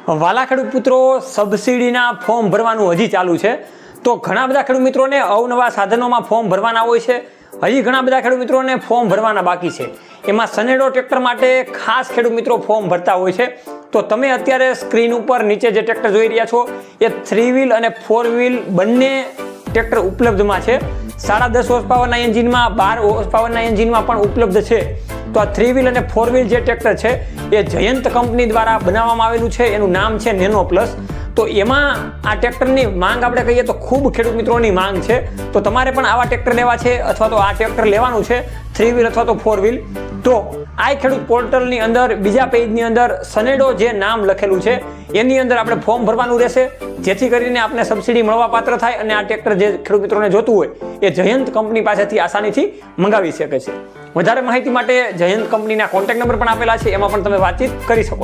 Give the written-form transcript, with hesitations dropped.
વાલા ખેડૂત મિત્રો, સબસિડીના ફોર્મ ભરવાનું હજી ચાલુ છે. તો ઘણા બધા ખેડૂત મિત્રોને અવનવા સાધનોમાં ફોર્મ ભરવાના હોય છે. હજી ઘણા બધા ખેડૂત મિત્રોને ફોર્મ ભરવાના બાકી છે. એમાં સનેડો ટ્રેક્ટર માટે ખાસ ખેડૂત મિત્રો ફોર્મ ભરતા હોય છે. તો તમે અત્યારે સ્ક્રીન ઉપર નીચે જે ટ્રેક્ટર જોઈ રહ્યા છો એ 3 વ્હીલ અને 4 વ્હીલ બંને ટ્રેક્ટર ઉપલબ્ધમાં છે. 10.5 હોર્સ પાવરના એન્જિનમાં, 12 હોર્સ પાવરના એન્જિનમાં પણ ઉપલબ્ધ છે. તો આ 3 વ્હીલ અને 4 વ્હીલ જે ટ્રેક્ટર છે એ જયંત કંપની દ્વારા બનાવવામાં આવેલું છે. એનું નામ છે નેનો પ્લસ. તો એમાં આ ટ્રેક્ટરની માંગ આપણે કહીએ તો ખૂબ ખેડૂત મિત્રોની માંગ છે. તો તમારે પણ આવા ટ્રેક્ટર લેવા છે અથવા તો આ ટ્રેક્ટર લેવાનું છે 3 વ્હીલ અથવા તો 4 વ્હીલ, તો આ ખેડૂત પોર્ટલની અંદર બીજા પેજની અંદર સનેડો જે નામ લખેલું છે એની અંદર આપણે ફોર્મ ભરવાનું રહેશે, જેથી કરીને આપણે સબસિડી મળવા પાત્ર થાય અને આ ટ્રેક્ટર જે ખેડૂત મિત્રોને જોતું હોય એ જયંત કંપની પાસેથી આસાનીથી મંગાવી શકે છે. વધારે માહિતી માટે જયંત કંપનીના કોન્ટેક્ટ નંબર પણ આપેલા છે, એમાં પણ તમે વાતચીત કરી શકો છો.